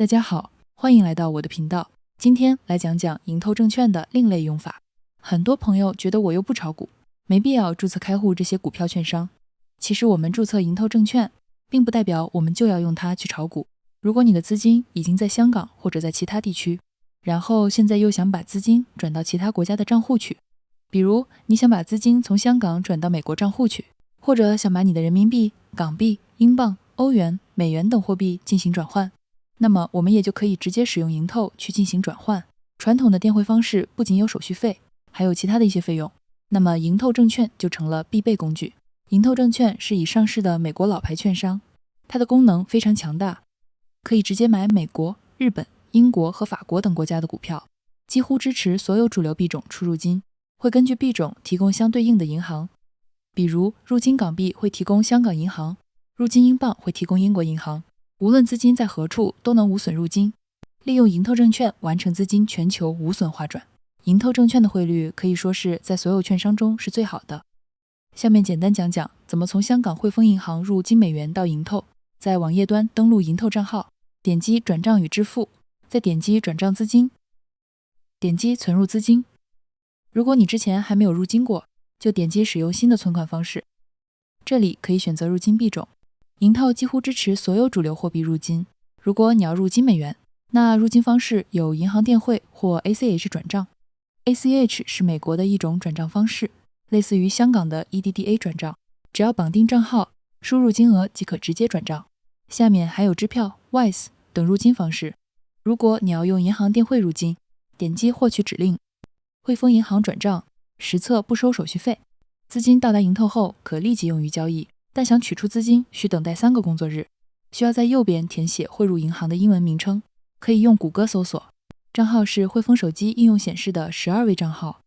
大家好，欢迎来到我的频道。今天来讲讲盈透证券的另类用法。很多朋友觉得我又不炒股，没必要注册开户这些股票券商。其实我们注册盈透证券，并不代表我们就要用它去炒股。如果你的资金已经在香港或者在其他地区，然后现在又想把资金转到其他国家的账户去，比如你想把资金从香港转到美国账户去，或者想把你的人民币、港币、英镑、欧元、美元等货币进行转换，那么我们也就可以直接使用盈透去进行转换。传统的电汇方式不仅有手续费，还有其他的一些费用，那么盈透证券就成了必备工具。盈透证券是已上市的美国老牌券商，它的功能非常强大，可以直接买美国、日本、英国和法国等国家的股票，几乎支持所有主流币种出入金，会根据币种提供相对应的银行，比如入金港币会提供香港银行，入金英镑会提供英国银行，无论资金在何处都能无损入金，利用盈透证券完成资金全球无损划转。盈透证券的汇率可以说是在所有券商中是最好的。下面简单讲讲怎么从香港汇丰银行入金美元到盈透。在网页端登录盈透账号，点击转账与支付，再点击转账资金，点击存入资金。如果你之前还没有入金过，就点击使用新的存款方式，这里可以选择入金币种。盈透几乎支持所有主流货币入金。如果你要入金美元，那入金方式有银行电汇或 ACH 转账。ACH 是美国的一种转账方式，类似于香港的 EDDA 转账，只要绑定账号，输入金额即可直接转账。下面还有支票、Wise 等入金方式。如果你要用银行电汇入金，点击获取指令，汇丰银行转账，实测不收手续费。资金到达盈透后可立即用于交易，但想取出资金需等待3个工作日，需要在右边填写汇入银行的英文名称，可以用谷歌搜索。账号是汇丰手机应用显示的12位账号，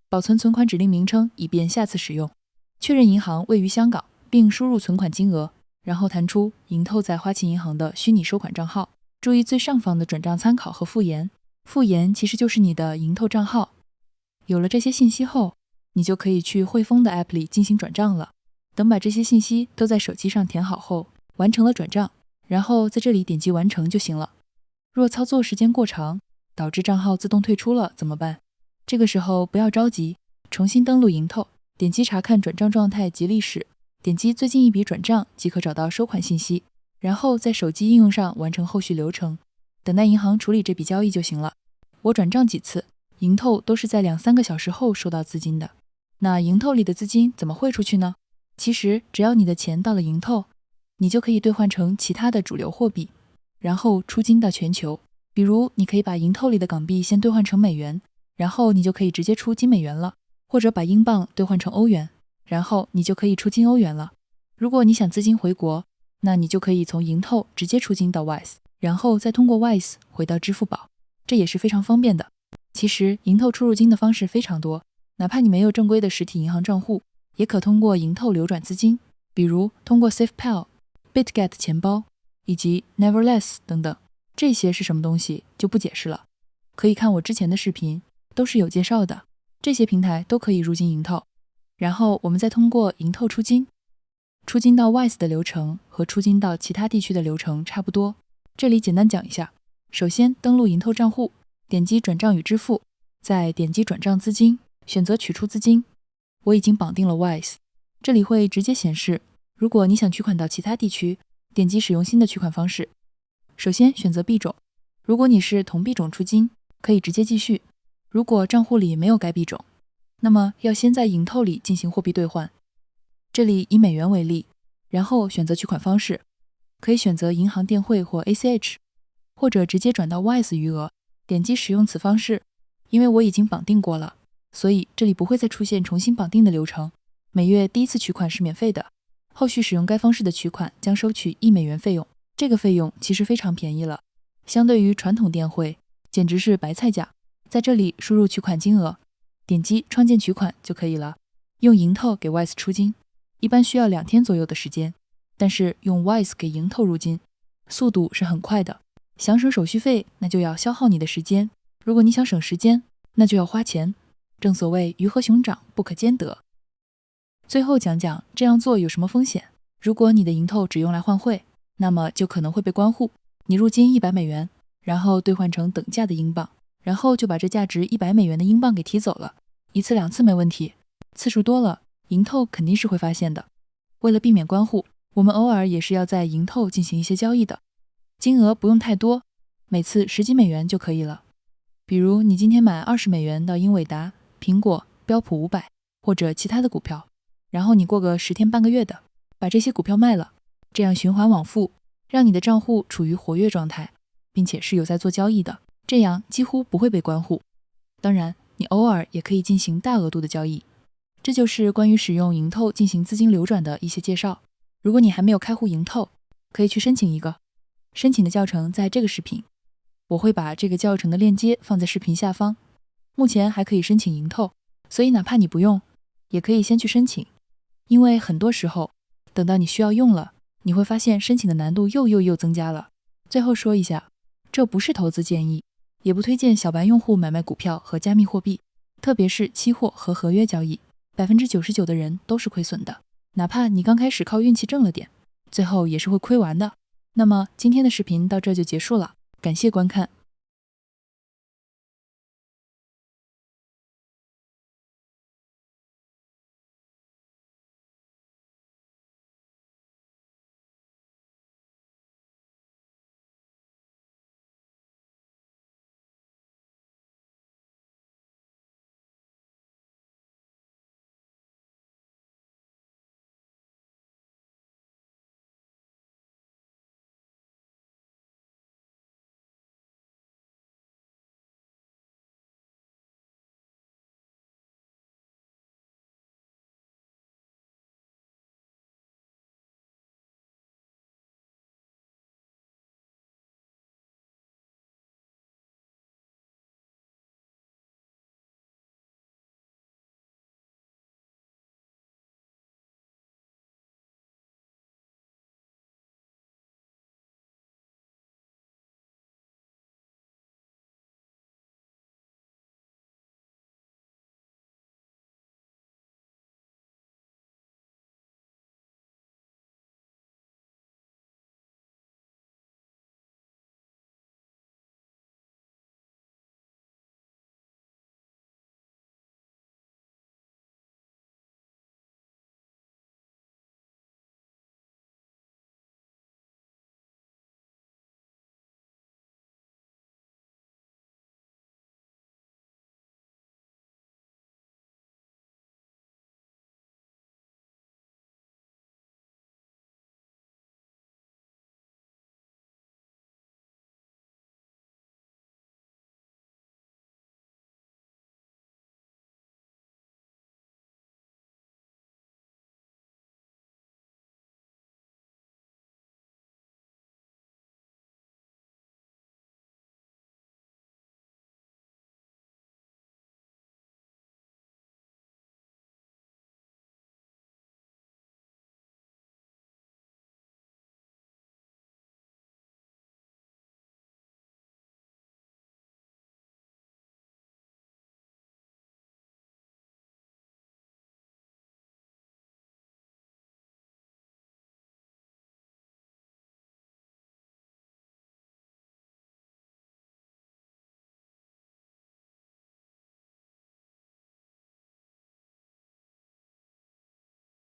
保存存款指令名称以便下次使用。确认银行位于香港，并输入存款金额，然后弹出盈透在花旗银行的虚拟收款账号。注意最上方的转账参考和附言，附言其实就是你的盈透账号。有了这些信息后，你就可以去汇丰的 App 里进行转账了。等把这些信息都在手机上填好后，完成了转账，然后在这里点击完成就行了。若操作时间过长，导致账号自动退出了怎么办？这个时候不要着急，重新登录盈透，点击查看转账状态及历史，点击最近一笔转账即可找到收款信息，然后在手机应用上完成后续流程，等待银行处理这笔交易就行了。我转账几次，盈透都是在2-3个小时后收到资金的。那盈透里的资金怎么汇出去呢？其实只要你的钱到了盈透，你就可以兑换成其他的主流货币，然后出金到全球。比如你可以把盈透里的港币先兑换成美元，然后你就可以直接出金美元了，或者把英镑兑换成欧元，然后你就可以出金欧元了。如果你想资金回国，那你就可以从盈透直接出金到 Wise， 然后再通过 Wise 回到支付宝，这也是非常方便的。其实盈透出入金的方式非常多，哪怕你没有正规的实体银行账户，也可通过盈透流转资金，比如通过 SafePal、BitGet 钱包以及 Neverless 等等。这些是什么东西就不解释了，可以看我之前的视频，都是有介绍的。这些平台都可以入金盈透，然后我们再通过盈透出金。出金到 Wise 的流程和出金到其他地区的流程差不多，这里简单讲一下。首先登录盈透账户，点击转账与支付，再点击转账资金，选择取出资金。我已经绑定了 Wise， 这里会直接显示，如果你想取款到其他地区，点击使用新的取款方式。首先选择币种，如果你是同币种出金，可以直接继续。如果账户里没有该币种，那么要先在盈透里进行货币兑换。这里以美元为例，然后选择取款方式，可以选择银行电汇或 ACH， 或者直接转到 Wise 余额，点击使用此方式。因为我已经绑定过了，所以这里不会再出现重新绑定的流程。每月第一次取款是免费的，后续使用该方式的取款将收取1美元费用。这个费用其实非常便宜了，相对于传统电汇，简直是白菜价。在这里输入取款金额，点击创建取款就可以了。用盈透给 Wise 出金，一般需要2天左右的时间，但是用 Wise 给盈透入金，速度是很快的。想省手续费，那就要消耗你的时间；如果你想省时间，那就要花钱。正所谓鱼和熊掌不可兼得。最后讲讲这样做有什么风险。如果你的盈透只用来换汇，那么就可能会被关户。你入金100美元，然后兑换成等价的英镑，然后就把这价值$100的英镑给提走了。一次两次没问题，次数多了，银透肯定是会发现的。为了避免关户，我们偶尔也是要在银透进行一些交易的，金额不用太多，每次10几美元就可以了。比如你今天买20美元到英伟达、苹果、标普500或者其他的股票，然后你过个10天半个月的，把这些股票卖了，这样循环往复，让你的账户处于活跃状态，并且是有在做交易的，这样几乎不会被关户。当然，你偶尔也可以进行大额度的交易。这就是关于使用银透进行资金流转的一些介绍。如果你还没有开户银透，可以去申请一个，申请的教程在这个视频，我会把这个教程的链接放在视频下方。目前还可以申请银透，所以哪怕你不用，也可以先去申请，因为很多时候等到你需要用了，你会发现申请的难度又增加了。最后说一下，这不是投资建议，也不推荐小白用户买卖股票和加密货币，特别是期货和合约交易，99%的人都是亏损的，哪怕你刚开始靠运气挣了点，最后也是会亏完的。那么今天的视频到这就结束了，感谢观看。